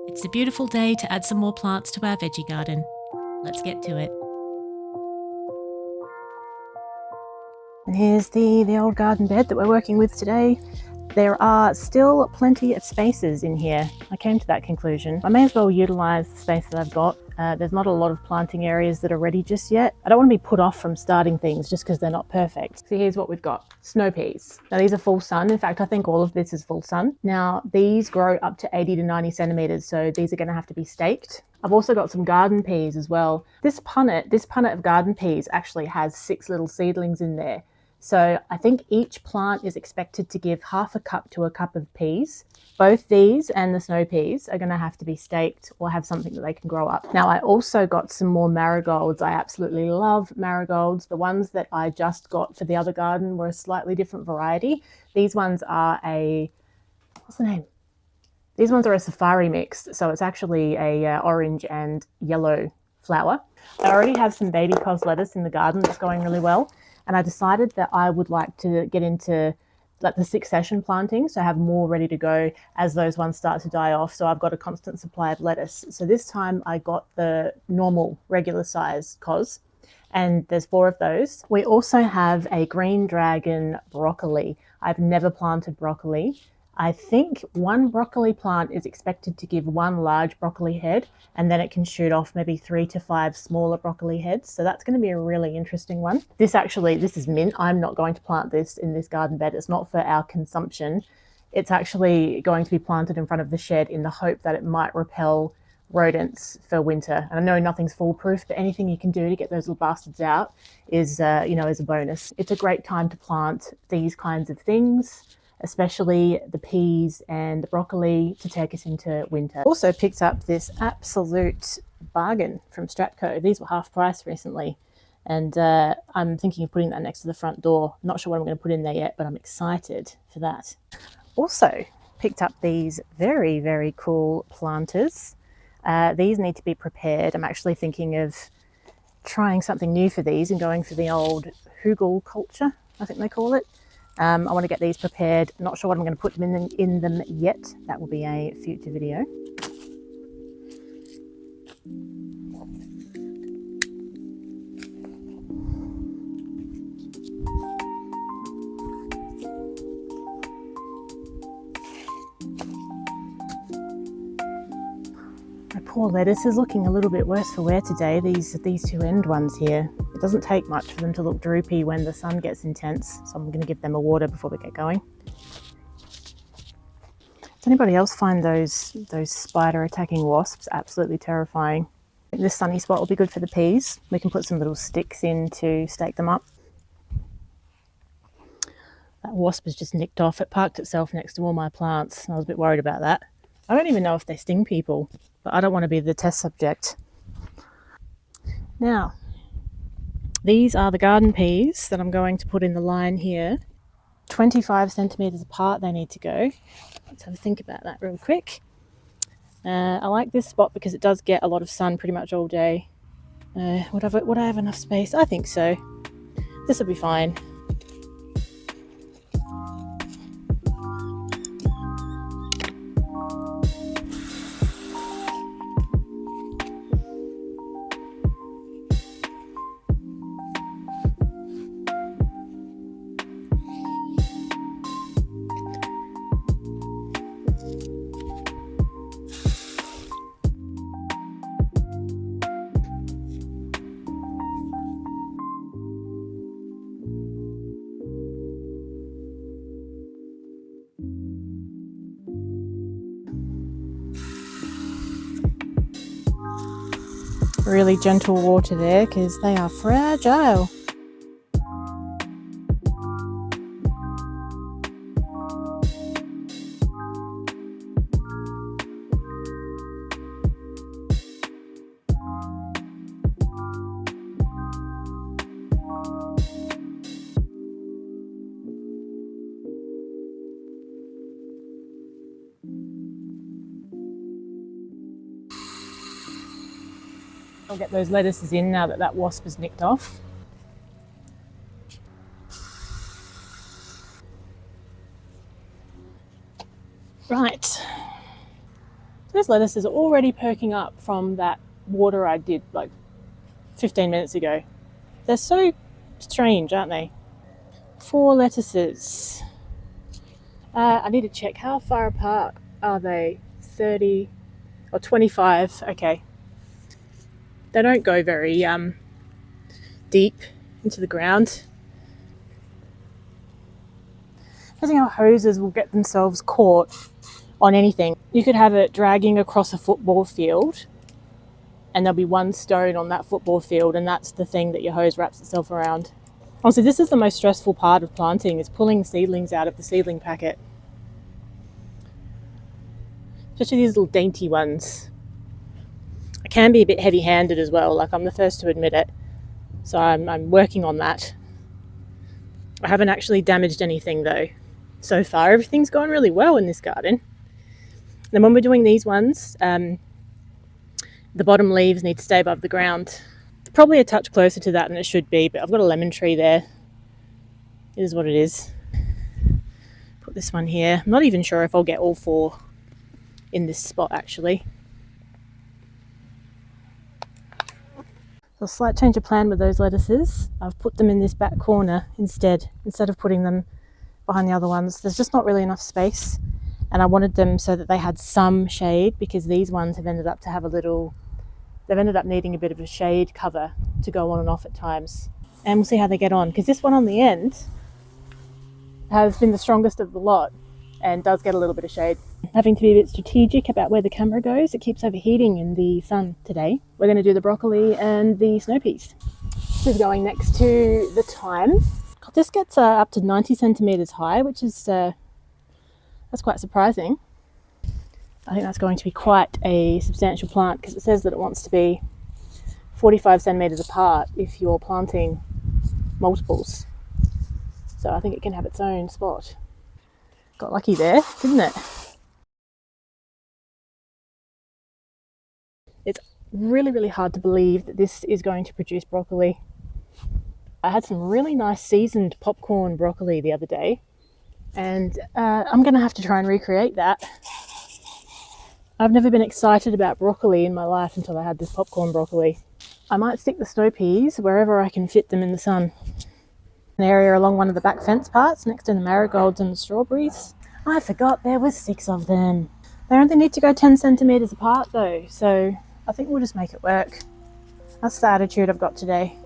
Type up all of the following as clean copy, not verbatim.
It's a beautiful day to add some more plants to our veggie garden. Let's get to it. And here's the old garden bed that we're working with today. There are still plenty of spaces in here. I came to that conclusion. I may as well utilise the space that I've got. There's not a lot of planting areas that are ready just yet. I don't want to be put off from starting things just because they're not perfect. So here's what we've got. Snow peas. Now these are full sun. In fact, I think all of this is full sun. Now these grow up to 80 to 90 centimetres, so these are going to have to be staked. I've also got some garden peas as well. This punnet of garden peas actually has 6 little seedlings in there. So I think each plant is expected to give half a cup to a cup of peas. Both these and the snow peas are going to have to be staked or have something that they can grow up. Now I also got some more marigolds. I absolutely love marigolds. The ones that I just got for the other garden were a slightly different variety. These ones are what's the name? These ones are a safari mix. So it's actually a orange and yellow flower. I already have some baby cos lettuce in the garden that's going really well. And I decided that I would like to get into like the succession planting, so have more ready to go as those ones start to die off. So I've got a constant supply of lettuce. So this time I got the normal regular size cos, and there's 4 of those. We also have a green dragon broccoli. I've never planted broccoli. I think one broccoli plant is expected to give 1 large broccoli head, and then it can shoot off maybe 3 to 5 smaller broccoli heads. So that's going to be a really interesting one. This is mint. I'm not going to plant this in this garden bed. It's not for our consumption. It's actually going to be planted in front of the shed in the hope that it might repel rodents for winter. And I know nothing's foolproof, but anything you can do to get those little bastards out is a bonus. It's a great time to plant these kinds of things, especially the peas and the broccoli, to take us into winter. Also picked up this absolute bargain from Stratco. These were half price recently, and I'm thinking of putting that next to the front door. Not sure what I'm going to put in there yet, but I'm excited for that. Also picked up these very, very cool planters. These need to be prepared. I'm actually thinking of trying something new for these and going for the old hugel culture, I think they call it. I want to get these prepared. Not sure what I'm going to put them in them yet. That will be a future video. My poor lettuce is looking a little bit worse for wear today. These 2 end ones here. It doesn't take much for them to look droopy when the sun gets intense, so I'm going to give them a water before we get going. Does anybody else find those spider attacking wasps absolutely terrifying? I think this sunny spot will be good for the peas. We can put some little sticks in to stake them up. That wasp has just nicked off. It parked itself next to all my plants. I was a bit worried about that. I don't even know if they sting people, but I don't want to be the test subject. Now, these are the garden peas that I'm going to put in the line here. 25 centimetres apart they need to go. Let's have a think about that real quick. I like this spot because it does get a lot of sun pretty much all day. Would I have enough space? I think so. This will be fine. Really gentle water there because they are fragile. I'll get those lettuces in now that wasp has nicked off. Right. Those lettuces are already perking up from that water I did like 15 minutes ago. They're so strange, aren't they? 4 lettuces. I need to check how far apart are they? 30 or 25. Okay. They don't go very deep into the ground. I think our hoses will get themselves caught on anything. You could have it dragging across a football field and there'll be one stone on that football field, and that's the thing that your hose wraps itself around. Also, this is the most stressful part of planting, is pulling seedlings out of the seedling packet. Especially these little dainty ones. I can be a bit heavy-handed as well, like I'm the first to admit it. So I'm working on that. I haven't actually damaged anything though. So far, everything's going really well in this garden. Then when we're doing these ones, the bottom leaves need to stay above the ground. It's probably a touch closer to that than it should be, but I've got a lemon tree there. It is what it is. Put this one here. I'm not even sure if I'll get all 4 in this spot actually. So a slight change of plan with those lettuces. I've put them in this back corner instead of putting them behind the other ones. There's just not really enough space, and I wanted them so that they had some shade, because these ones have ended up needing a bit of a shade cover to go on and off at times. And we'll see how they get on, because this one on the end has been the strongest of the lot and does get a little bit of shade. Having to be a bit strategic about where the camera goes. It keeps overheating in the sun today. We're going to do the broccoli and the snow peas. This is going next to the thyme. God, this gets up to 90 centimetres high, which is that's quite surprising. I think that's going to be quite a substantial plant, because it says that it wants to be 45 centimetres apart if you're planting multiples. So I think it can have its own spot. Got lucky there, didn't it? It's really, really hard to believe that this is going to produce broccoli. I had some really nice seasoned popcorn broccoli the other day, and I'm going to have to try and recreate that. I've never been excited about broccoli in my life until I had this popcorn broccoli. I might stick the snow peas wherever I can fit them in the sun. An area along one of the back fence parts next to the marigolds and the strawberries. I forgot there was 6 of them. They only need to go 10 centimetres apart though, so I think we'll just make it work. That's the attitude I've got today.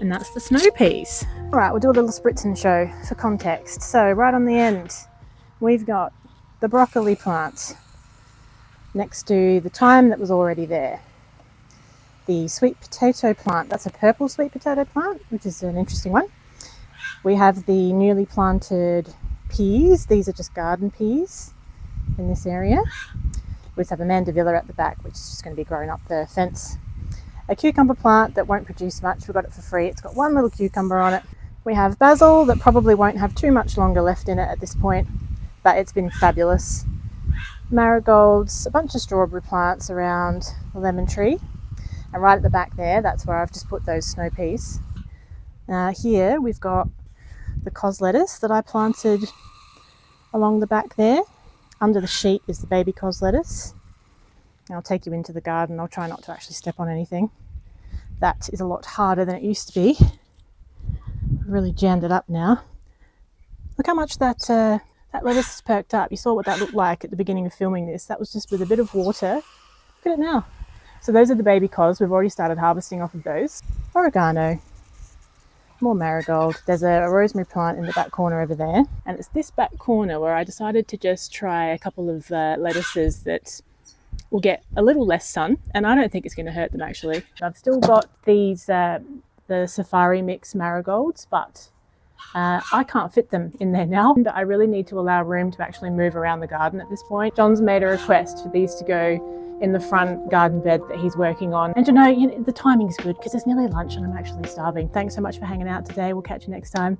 And that's the snow peas. All right, we'll do a little spritz and show for context. So right on the end, we've got the broccoli plant next to the thyme that was already there. The sweet potato plant, that's a purple sweet potato plant, which is an interesting one. We have the newly planted peas. These are just garden peas in this area. We just have a mandevilla at the back, which is just going to be growing up the fence. A cucumber plant that won't produce much. We got it for free. It's got one little cucumber on it. We have basil that probably won't have too much longer left in it at this point, but it's been fabulous. Marigolds, a bunch of strawberry plants around the lemon tree, and right at the back there, that's where I've just put those snow peas. Here we've got the cos lettuce that I planted along the back there. Under the sheet is the baby cos lettuce. I'll take you into the garden. I'll try not to actually step on anything. That is a lot harder than it used to be. I've really jammed it up now. Look how much that lettuce is perked up. You saw what that looked like at the beginning of filming this. That was just with a bit of water. Look at it now. So those are the baby cos. We've already started harvesting off of those. Oregano. More marigold. There's a rosemary plant in the back corner over there. And it's this back corner where I decided to just try a couple of lettuces that will get a little less sun, and I don't think it's going to hurt them actually. I've still got these the safari mix marigolds, but I can't fit them in there now, but I really need to allow room to actually move around the garden at this point. John's made a request for these to go in the front garden bed that he's working on. And you know, the timing's good because it's nearly lunch and I'm actually starving. Thanks so much for hanging out today. We'll catch you next time.